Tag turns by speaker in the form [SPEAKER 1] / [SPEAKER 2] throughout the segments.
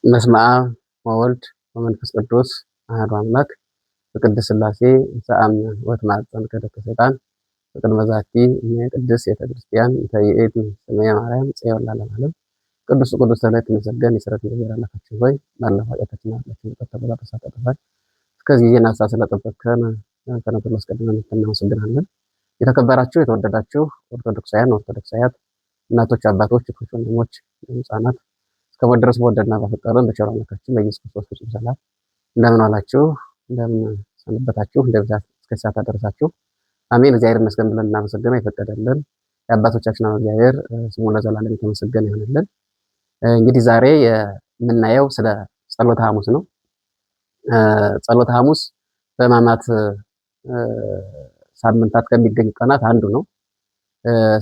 [SPEAKER 1] በስመ አብ ወወልድ ወመንፈስ ቅዱስ አሐዱ አምላክ በቅድስት ሥላሴ ዘአምነ ወትማጸን ከደቀ ሰይጣን በቅድመ ዛቲ ቅድስት ቤተ ክርስቲያን ተይእቲ ስመ ማርያም ጽዮን ለዓለመ ዓለም ቅዱስ ቅዱስ ተብለህ ትመሰገን የሥራት እግዚአብሔር አምላካችን ሆይ ባለፈው ኃጢአታችንን አምላካችን ተቀበለ ተሳተፈን እስከዚህ ጊዜና ሰዓት ስለጠበቅከን ከነገር አስቀድመን እናመሰግናለን። የተከበራችሁ የተወደዳችሁ ኦርቶዶክሳውያን እናቶች፣ አባቶች፣ እህቶች፣ ወንድሞች፣ ህፃናት እስከሞት ድረስ በወደድና በፈቀደን በቸር አምላካችን በኢየሱስ ክርስቶስ ፍጹም ሰላም እንደምን ዋላችሁ? እንደምን ሰነበታችሁ? እንደምን እስከ ሰዓት አደረሳችሁ? አሜን። እግዚአብሔር ይመስገን ብለን እናመሰግነው የፈቀደልን የአባቶቻችን እግዚአብሔር ስሙ ለዘላለም የተመሰገነ ይሁንልን። እንግዲህ ዛሬ የምናየው ስለ ጸሎተ ሐሙስ ነው። ጸሎተ ሐሙስ በሕማማት ሳምንታት ከሚገኙ ቀናት አንዱ ነው።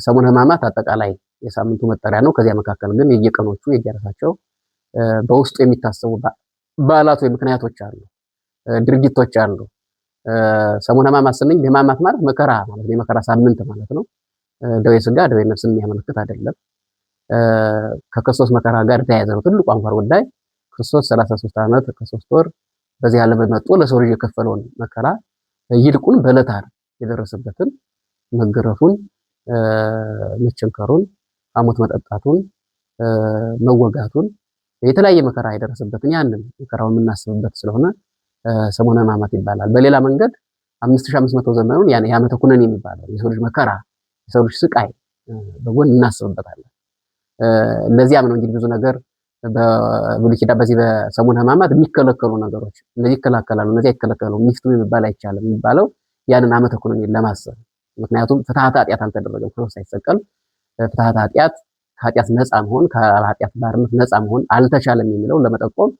[SPEAKER 1] ሰሙነ ሕማማት አጠቃላይ የሳምንቱ መጠሪያ ነው። ከዚያ መካከል ግን የየቀኖቹ የየራሳቸው በውስጡ የሚታሰቡ በዓላት ወይ ምክንያቶች አሉ፣ ድርጊቶች አሉ። ሰሙነ ሕማማት ስንል ሕማማት ማለት መከራ ማለት ነው። የመከራ ሳምንት ማለት ነው። ደዌ ሥጋ ደዌ ነፍስን የሚያመለክት አይደለም። ከክርስቶስ መከራ ጋር የተያያዘ ነው። ትልቁ አንኳር ጉዳይ ክርስቶስ 33 ዓመት ከ3 ወር በዚህ ዓለም መጥቶ ለሰው ልጅ የከፈለውን መከራ ይልቁን በዕለተ ዓርብ የደረሰበትን መገረፉን፣ መቸንከሩን፣ ሐሞት መጠጣቱን፣ መወጋቱን የተለያየ መከራ የደረሰበትን ያንን መከራውን የምናስብበት ስለሆነ ሰሙነ ሕማማት ይባላል። በሌላ መንገድ 5500 ዘመኑን ያን የዓመተ ኩነኔ የሚባለው የሰው ልጅ መከራ የሰው ልጅ ስቃይ በጎን እናስብበታለን። ለዚያም ነው እንግዲህ ብዙ ነገር በብሉይ ኪዳን በዚህ በሰሙነ ሕማማት የሚከለከሉ ነገሮች እነዚህ ይከለከላሉ፣ እነዚህ አይከለከሉ፣ ሚፍቱ የሚባል አይቻልም የሚባለው ያንን ዓመተ ኩነኔ ለማሰብ። ምክንያቱም ፍትሐተ ኃጢአት አልተደረገም። ክርስቶስ ሳይሰቀል ፍትሐተ ኃጢአት ከኃጢአት ነፃ መሆን ከኃጢአት ባርነት ነፃ መሆን አልተቻለም የሚለው ለመጠቆም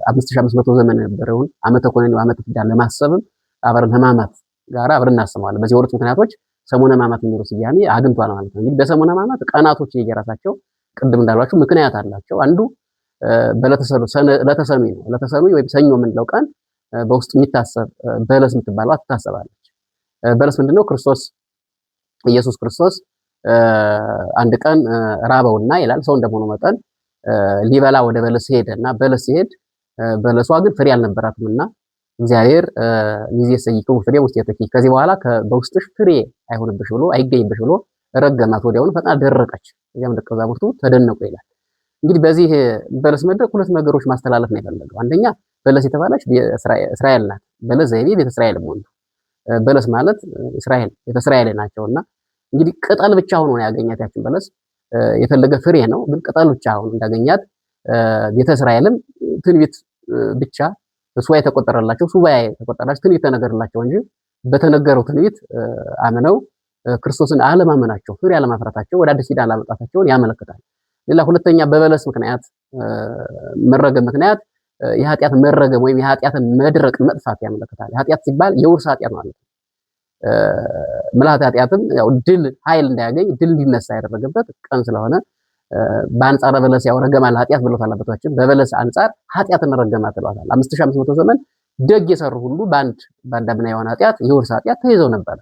[SPEAKER 1] 5500 ዘመን የነበረውን ዓመተ ኩነኔው ዓመተ ፍዳን ለማሰብም አብረን ሕማማት ጋር አብረን እናስበዋለን። በዚህ ሁለት ምክንያቶች ሰሙነ ሕማማት የሚለው ስያሜ አግኝቷል ማለት ነው። እንግዲህ በሰሙነ ሕማማት ቀናቶች የየራሳቸው ቅድም እንዳሏችሁ ምክንያት አላቸው። አንዱ ዕለተ ሰኑይ ነው። ዕለተ ሰኑይ ወይም ሰኞ የምንለው ቀን በውስጡ የሚታሰብ በለስ የምትባለዋ ትታሰባለች። በለስ ምንድነው? ኢየሱስ ክርስቶስ አንድ ቀን ራበውና ይላል ሰው እንደሆነ መጠን ሊበላ ወደ በለስ ሄደና በለስ ሲሄድ በለሷ ግን ፍሬ አልነበራትምና እግዚአብሔር ይዘሰይከው ፍሬ ውስጥ የተኪ ከዚህ በኋላ በውስጥሽ ፍሬ አይሆንብሽ ብሎ አይገኝብሽ ብሎ ረገማት። ወዲያውኑ ፈጥና ደረቀች። እዚያም ደቀ መዛሙርቱ ተደነቁ ይላል። እንግዲህ በዚህ በለስ መድረክ ሁለት ነገሮች ማስተላለፍ ነው የፈለገው። አንደኛ በለስ የተባለች እስራኤል ናት። በለስ ዘይቤ ቤተ እስራኤል ሞንቱ በለስ ማለት እስራኤል ቤተ እስራኤል ናቸውና እንግዲህ ቅጠል ብቻ ሆኖ ነው ያገኛት። ያችን በለስ የፈለገ ፍሬ ነው፣ ግን ቅጠል ብቻ ሆኖ እንዳገኛት ቤተ እስራኤልም ትንቢት ብቻ ሱባዔ የተቆጠረላቸው ሱባዔ የተቆጠረላቸው ትንቢት ተነገረላቸው እንጂ በተነገረው ትንቢት አምነው ክርስቶስን አለማመናቸው ፍሬ አለማፍራታቸው ወደ አዲስ ኪዳን አለመምጣታቸውን ያመለክታል። ሌላ ሁለተኛ በበለስ ምክንያት መረገም ምክንያት የኃጢአት መረገም ወይም የኃጢአትን መድረቅ መጥፋት ያመለክታል። ኃጢአት ሲባል የውርስ ኃጢአት ማለት ነው። ምልዓተ ኃጢአትም ያው ድል ኃይል እንዳያገኝ ድል እንዲነሳ ያደረገበት ቀን ስለሆነ በአንጻረ በለስ ያው ረገማ ለኃጢአት ብሎታል አባቶቻችን። በበለስ አንጻር ኃጢአትን ረገማ ትሏታል። 5500 ዘመን ደግ የሰሩ ሁሉ በአዳምና ሔዋን ኃጢአት የውርስ ኃጢአት ተይዘው ነበር።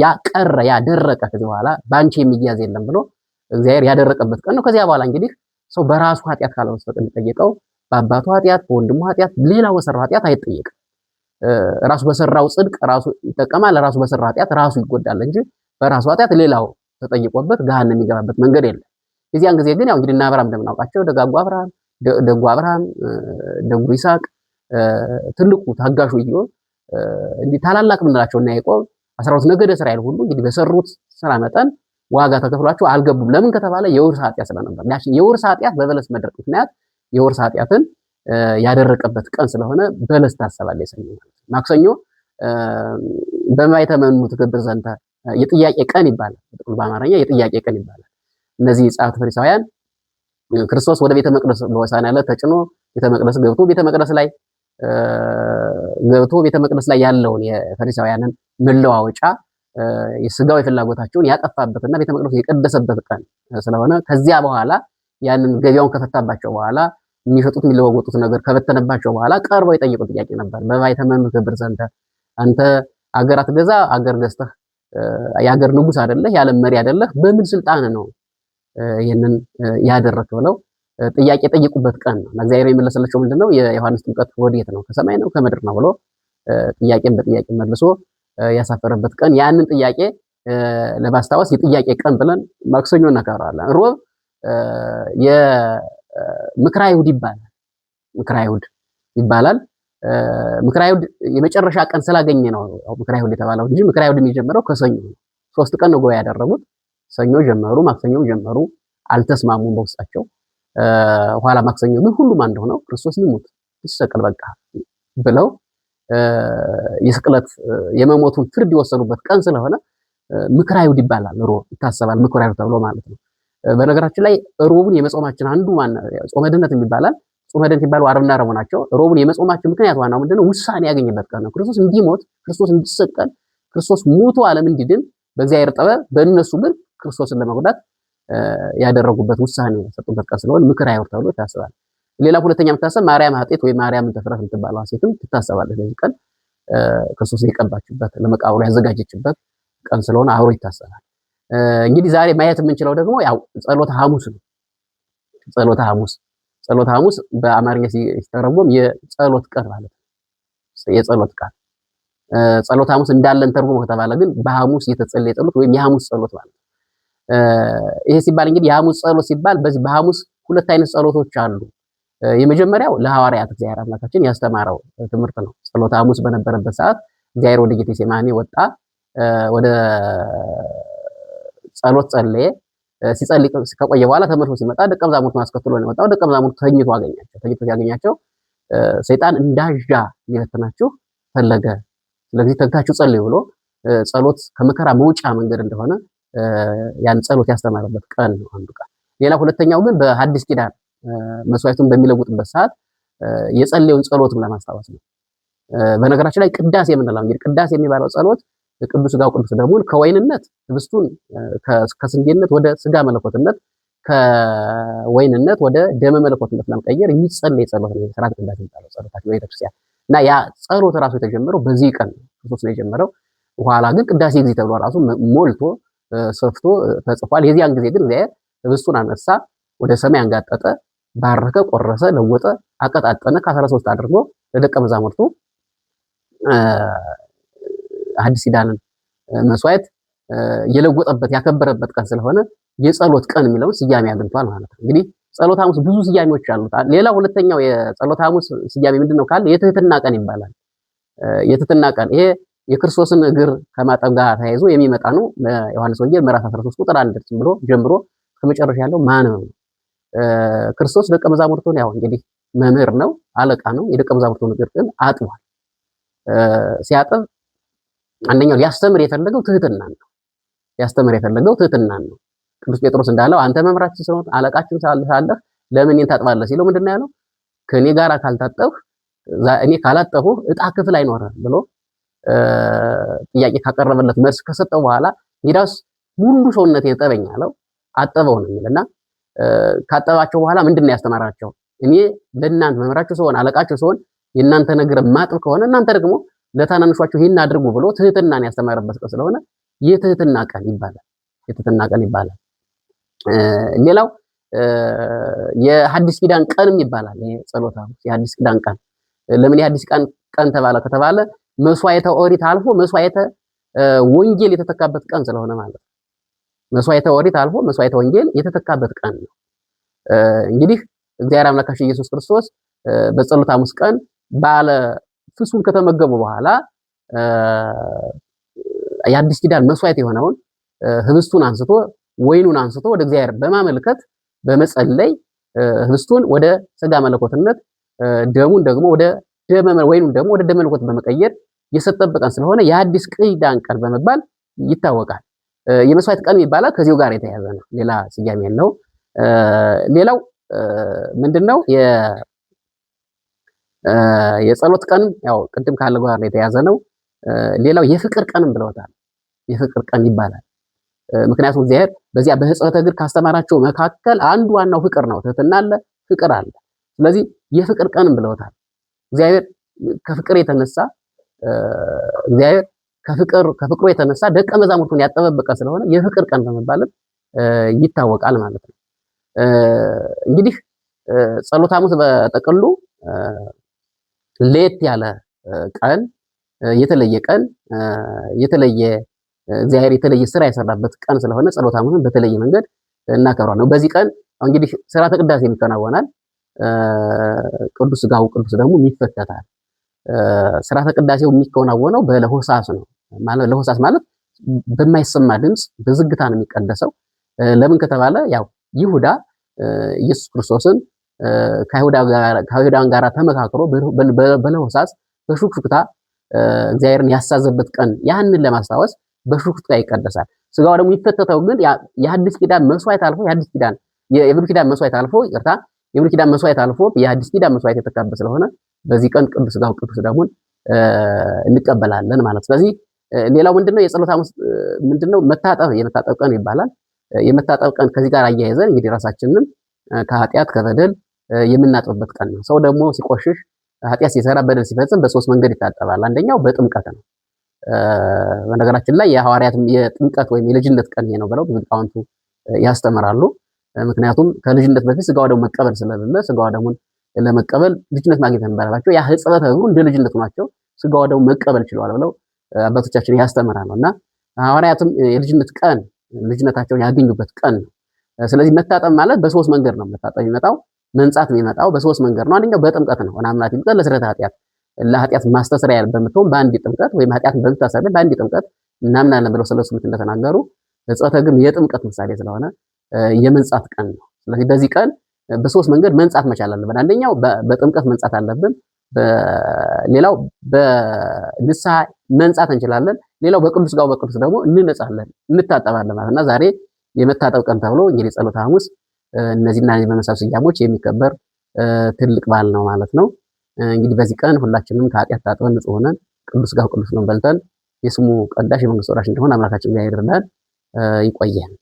[SPEAKER 1] ያ ቀረ፣ ያ ደረቀ። ከዚህ በኋላ ባንቺ የሚያዝ የለም ብሎ እግዚአብሔር ያደረቀበት ቀን ነው። ከዚያ በኋላ እንግዲህ ሰው በራሱ ኃጢአት ካለ በስተቀር የሚጠየቀው በአባቱ ኃጢአት በወንድሙ ኃጢአት ሌላው በሰራው ኃጢአት አይጠየቅም። ራሱ በሰራው ጽድቅ ራሱ ይጠቀማል፣ ራሱ በሰራው ኃጢአት ራሱ ይጎዳል እንጂ በራሱ ኃጢአት ሌላው ተጠይቆበት ገሃነም የሚገባበት መንገድ የለም። የዚያን ጊዜ ግን ያው እንግዲህ እና አብርሃም እንደምናውቃቸው ደጉ አብርሃም፣ ደጉ ይስሐቅ፣ ትልቁ ታጋሹ ኢዮብ እንዲህ ታላላቅ ምንላቸው እና ያዕቆብ 12 ነገደ እስራኤል ሁሉ እንግዲህ በሰሩት ስራ መጠን ዋጋ ተከፍሏቸው አልገቡም። ለምን ከተባለ የውርስ ኃጢአት ስለነበር። የውርስ ኃጢአት በበለስ መድረቅ ምክንያት የውርስ ኃጢአትን ያደረቀበት ቀን ስለሆነ በለስ ታሰባለች። ሰኞ ማለት ማክሰኞ በማይተመኑ ትገብር ዘንተ የጥያቄ ቀን ይባላል። በአማርኛ የጥያቄ ቀን ይባላል። እነዚህ ጸሐፍት ፈሪሳውያን ክርስቶስ ወደ ቤተ መቅደስ በሆሳዕና ዕለት ተጭኖ ቤተ መቅደስ ገብቶ ቤተ መቅደስ ላይ ያለውን የፈሪሳውያንን መለዋወጫ የስጋዊ ፍላጎታቸውን ያጠፋበትና ቤተ መቅደስ የቀደሰበት ቀን ስለሆነ ከዚያ በኋላ ያንን ገበያውን ከፈታባቸው በኋላ የሚሸጡት የሚለዋወጡት ነገር ከበተነባቸው በኋላ ቀርበው የጠየቁት ጥያቄ ነበር። በማይተመኑ ትገብር ዘንተ አንተ አገር አትገዛ፣ አገር ገዝተህ የአገር ንጉሥ አይደለህ፣ የዓለም መሪ አይደለህ፣ በምን ስልጣን ነው ይህንን ያደረክ ብለው ጥያቄ ጠየቁበት ቀን ነው እና እግዚአብሔር የመለሰላቸው ምንድነው? የዮሐንስ ጥምቀት ወዴት ነው? ከሰማይ ነው ከምድር ነው ብሎ ጥያቄን በጥያቄ መልሶ ያሳፈረበት ቀን። ያንን ጥያቄ ለማስታወስ የጥያቄ ቀን ብለን ማክሰኞ እናከብራለን። ሮብ የምክረ አይሁድ ይባላል። ምክረ አይሁድ ይባላል። ምክረ አይሁድ የመጨረሻ ቀን ስላገኘ ነው ምክረ አይሁድ የተባለው እንጂ ምክረ አይሁድ የሚጀምረው ከሰኞ ነው። 3 ቀን ነው ጉባኤ ያደረጉት። ሰኞ ጀመሩ፣ ማክሰኞ ጀመሩ፣ አልተስማሙም በውስጣቸው። ኋላ ማክሰኞ ግን ሁሉም አንድ ሆነው ክርስቶስ ይሙት ይሰቀል በቃ ብለው የስቅለት የመሞቱን ፍርድ የወሰኑበት ቀን ስለሆነ ምክረ አይሁድ ይባላል። ሮብ ይታሰባል ምክረ አይሁድ ተብሎ ማለት ነው። በነገራችን ላይ ሮብን የመጾማችን አንዱ ጾመ ድኅነት ይባላል። ጾመ ድኅነት የሚባለው ዓርብና ረቡዕ ናቸው። ሮብን የመጾማችን ምክንያት ዋናው ምንድነው? ውሳኔ ያገኘበት ቀን ነው። ክርስቶስ እንዲሞት፣ ክርስቶስ እንዲሰቀል፣ ክርስቶስ ሞቶ ዓለም እንዲድን በእግዚአብሔር ጥበብ፣ በእነሱ ግን ክርስቶስን ለመጉዳት ያደረጉበት ውሳኔ የሰጡበት ቀን ስለሆነ ምክረ አይሁድ ተብሎ ይታሰባል። ሌላ ሁለተኛ የምታሰብ ማርያም ኃጢአት ወይም ማርያም ተፍረት የምትባለው ሴትም ትታሰባለች። በዚህ ቀን ክርስቶስን የቀባችበት ለመቃብሩ ያዘጋጀችበት ቀን ስለሆነ አብሮ ይታሰባል። እንግዲህ ዛሬ ማየት የምንችለው ደግሞ ያው ጸሎተ ሐሙስ ነው። ጸሎተ ሐሙስ በአማርኛ ሲተረጎም የጸሎት ቀን ማለት ነው። የጸሎት ቀን ጸሎተ ሐሙስ እንዳለን ተርጉሞ ከተባለ ግን በሐሙስ የተጸለየ ጸሎት ወይም የሐሙስ ጸሎት ማለት ነው። ይሄ ሲባል እንግዲህ የሐሙስ ጸሎት ሲባል በዚህ በሐሙስ ሁለት አይነት ጸሎቶች አሉ። የመጀመሪያው ለሐዋርያት እግዚአብሔር አምላካችን ያስተማረው ትምህርት ነው። ጸሎተ ሐሙስ በነበረበት ሰዓት እግዚአብሔር ወደ ጌቴሴማኒ ወጣ፣ ወደ ጸሎት ጸለየ። ሲጸልይ ከቆየ በኋላ ተመልሶ ሲመጣ ደቀ መዛሙርቱን አስከትሎ ነው የወጣው። ደቀ መዛሙርቱ ተኝቶ ሲያገኛቸው ሰይጣን እንዳዣ ሊበትናችሁ ፈለገ፣ ስለዚህ ተግታችሁ ጸልዩ ብሎ ጸሎት ከመከራ መውጫ መንገድ እንደሆነ ያን ጸሎት ያስተማረበት ቀን ነው አንዱ ቀን። ሌላ ሁለተኛው ግን በሐዲስ ኪዳን መስዋዕቱን በሚለውጥበት ሰዓት የጸለየውን ጸሎትም ለማስታወስ ነው። በነገራችን ላይ ቅዳሴ የምንለው እንግዲህ ቅዳሴ የሚባለው ጸሎት ቅዱስ ሥጋው ቅዱስ ደሙን ከወይንነት ህብስቱን ከስንዴነት ወደ ሥጋ መለኮትነት ከወይንነት ወደ ደመ መለኮትነት ለመቀየር የሚጸለይ ጸሎት ነው። ሥርዓተ ቅዳሴ የሚባለው ጸሎታችን በቤተክርስቲያን እና ያ ጸሎት ራሱ የተጀመረው በዚህ ቀን ክርስቶስ ነው የጀመረው። ኋላ ግን ቅዳሴ ጊዜ ተብሎ ራሱ ሞልቶ ሰፍቶ ተጽፏል። የዚያን ጊዜ ግን እግዚአብሔር ህብስቱን አነሳ፣ ወደ ሰማይ አንጋጠጠ፣ ባረከ፣ ቆረሰ፣ ለወጠ፣ አቀጣጠነ፣ ከ13 አድርጎ ለደቀ መዛሙርቱ አዲስ ኪዳንን መስዋዕት የለወጠበት ያከበረበት ቀን ስለሆነ የጸሎት ቀን የሚለውን ስያሜ አግኝቷል ማለት ነው። እንግዲህ ጸሎተ ሐሙስ ብዙ ስያሜዎች አሉት። ሌላ ሁለተኛው የጸሎተ ሐሙስ ስያሜ ምንድነው ካለ የትህትና ቀን ይባላል። የትህትና ቀን ይሄ የክርስቶስን እግር ከማጠብ ጋር ተያይዞ የሚመጣ ነው። በዮሐንስ ወንጌል ምዕራፍ 13 ቁጥር 1 ብሎ ጀምሮ ከመጨረሻ ያለው ማንበብ ነው። ክርስቶስ ደቀ መዛሙርቱን ያው እንግዲህ መምህር ነው፣ አለቃ ነው። የደቀ መዛሙርቱን እግር ግን አጥቧል። ሲያጥብ አንደኛው ሊያስተምር የፈለገው ትህትናን ነው። ሊያስተምር የፈለገው ትህትናን ነው። ቅዱስ ጴጥሮስ እንዳለው አንተ መምህራችን ስለሆነ አለቃችን ሳለህ ለምን እኔን ታጥባለህ ሲለው ምንድነው ያለው? ከኔ ጋር ካልታጠብህ እኔ ካላጠብሁ ዕጣ ክፍል አይኖርም ብሎ ጥያቄ ካቀረበለት መልስ ከሰጠው በኋላ እንግዲያውስ ሙሉ ሰውነቴን እጠበኝ አለው። አጠበው ነው የሚልና ካጠባቸው በኋላ ምንድነው ያስተማራቸው? እኔ ለእናንተ መምህራችሁ ስሆን አለቃችሁ ስሆን የእናንተ ነገር ማጥብ ከሆነ እናንተ ደግሞ ለታናንሿችሁ ይህን አድርጉ ብሎ ትህትናን ያስተማረበት ቀን ስለሆነ የትህትና ቀን ይባላል። የትህትና ቀን ይባላል። ሌላው የሐዲስ ኪዳን ቀንም ይባላል። ይሄ ጸሎተ ሐሙስ የሐዲስ ኪዳን ቀን ለምን የሐዲስ ቀን ተባለ ከተባለ መስዋዕተ ኦሪት አልፎ መስዋዕተ ወንጌል የተተካበት ቀን ስለሆነ ማለት ነው። መስዋዕተ ኦሪት አልፎ መስዋዕተ ወንጌል የተተካበት ቀን ነው። እንግዲህ እግዚአብሔር አምላካችን ኢየሱስ ክርስቶስ በጸሎተ ሐሙስ ቀን ባለ ፍሱን ከተመገቡ በኋላ የአዲስ ኪዳን መስዋዕት የሆነውን ህብስቱን አንስቶ ወይኑን አንስቶ ወደ እግዚአብሔር በማመልከት በመጸለይ ህብስቱን ወደ ሥጋ መለኮትነት ደሙን ደግሞ ወደ ወይኑን ደግሞ ወደ ደመ መለኮት በመቀየር የሰጠበት ቀን ስለሆነ የአዲስ ኪዳን ቀን በመባል ይታወቃል። የመስዋዕት ቀን ይባላል። ከዚሁ ጋር የተያያዘ ነው። ሌላ ስያሜ ነው። ሌላው ምንድነው? የጸሎት ቀን ያው ቅድም ካለ ጋር የተያያዘ ነው። ሌላው የፍቅር ቀንም ብለውታል። የፍቅር ቀን ይባላል። ምክንያቱም እግዚአብሔር በዚያ በሕጽበተ እግር ካስተማራቸው መካከል አንዱ ዋናው ፍቅር ነው። ትህትና አለ፣ ፍቅር አለ። ስለዚህ የፍቅር ቀንም ብለውታል። እግዚአብሔር ከፍቅር የተነሳ ከፍቅሩ የተነሳ ደቀ መዛሙርቱን ያጠበበቀ ስለሆነ የፍቅር ቀን በመባል ይታወቃል ማለት ነው። እንግዲህ ጸሎተ ሐሙስ በጥቅሉ ለየት ያለ ቀን፣ የተለየ ቀን፣ የተለየ እግዚአብሔር የተለየ ስራ የሰራበት ቀን ስለሆነ ጸሎተ ሐሙስን በተለየ መንገድ እናከብረዋለን። በዚህ ቀን እንግዲህ ስርዓተ ቅዳሴ ይከናወናል። ቅዱስ ሥጋው ቅዱስ ደሙ ይፈተታል። ስርዓተ ቅዳሴው የሚከናወነው በለሆሳስ ነው። ለሆሳስ ማለት በማይሰማ ድምፅ በዝግታ ነው የሚቀደሰው። ለምን ከተባለ ያው ይሁዳ ኢየሱስ ክርስቶስን ከአይሁዳውያን ጋር ተመካክሮ በለሆሳስ በሹክሹክታ እግዚአብሔርን ያሳዘበት ቀን ያንን ለማስታወስ በሹክሹክታ ይቀደሳል። ሥጋው ደግሞ የሚፈተተው ግን የሐዲስ ኪዳን መስዋዕት አልፎ የብሉይ ኪዳን መስዋዕት አልፎ የብሉይ ኪዳን መስዋዕት አልፎ የሐዲስ ኪዳን መስዋዕት የተካበ ስለሆነ በዚህ ቀን ቅዱስ ሥጋው ቅዱስ ደሙን እንቀበላለን ማለት። ስለዚህ ሌላው ምንድነው የጸሎተ ሐሙስ ምንድነው የመታጠብ ቀን ይባላል። የመታጠብ ቀን ከዚህ ጋር አያይዘን እንግዲህ ራሳችንን ከኃጢአት ከበደል የምናጥብበት ቀን ነው። ሰው ደግሞ ሲቆሽሽ ኃጢአት ሲሰራ በደል ሲፈጽም በሶስት መንገድ ይታጠባል። አንደኛው በጥምቀት ነው። በነገራችን ላይ የሐዋርያት የጥምቀት ወይም የልጅነት ቀን ነው ብለው ብዙ ሊቃውንቱ ያስተምራሉ። ምክንያቱም ከልጅነት በፊት ሥጋው ደሙን መቀበል ስለሌለ ሥጋው ደሙን ለመቀበል ልጅነት ማግኘት ነበረባቸው። ያ ሕጽበተ እግሩ እንደ ልጅነቱ ናቸው ሥጋው ደሙን መቀበል ችለዋል ብለው አባቶቻችን ያስተምራሉ። እና ሐዋርያትም የልጅነት ቀን ልጅነታቸውን ያገኙበት ቀን ነው። ስለዚህ መታጠብ ማለት በሶስት መንገድ ነው መታጠብ የሚመጣው መንጻት የሚመጣው በሶስት መንገድ ነው። አንደኛው በጥምቀት ነው። ወናምናት ይምጣ ለስርዓተ ኃጢአት ለኃጢአት ማስተስሪያ በምትሆን በአንድ ጥምቀት ወይም ኃጢአትን በምታሰርበት በአንድ ጥምቀት እናምናለን ብለው ስለሱ እንደተናገሩ ሕጽበተ እግርም የጥምቀት ምሳሌ ስለሆነ የመንጻት ቀን ነው። ስለዚህ በዚህ ቀን በሶስት መንገድ መንጻት መቻል አለብን። አንደኛው በጥምቀት መንጻት አለብን። ሌላው በንስሐ መንጻት እንችላለን። ሌላው በቅዱስ ሥጋው በቅዱስ ደግሞ እንነጻለን እንታጠባለን ማለት እና ዛሬ የመታጠብ ቀን ተብሎ እንግዲህ ጸሎተ ሐሙስ እነዚህና በመሳሰሉ ስያሜዎች የሚከበር ትልቅ በዓል ነው ማለት ነው። እንግዲህ በዚህ ቀን ሁላችንም ከኃጢአት ታጥበን ንጹህ ሆነን ቅዱስ ሥጋው ቅዱስ ደሙን በልተን የስሙ ቀዳሽ የመንግስቱ ወራሽ እንደሆነ አምላካችን እግዚአብሔር ይርዳን። ይቆየን።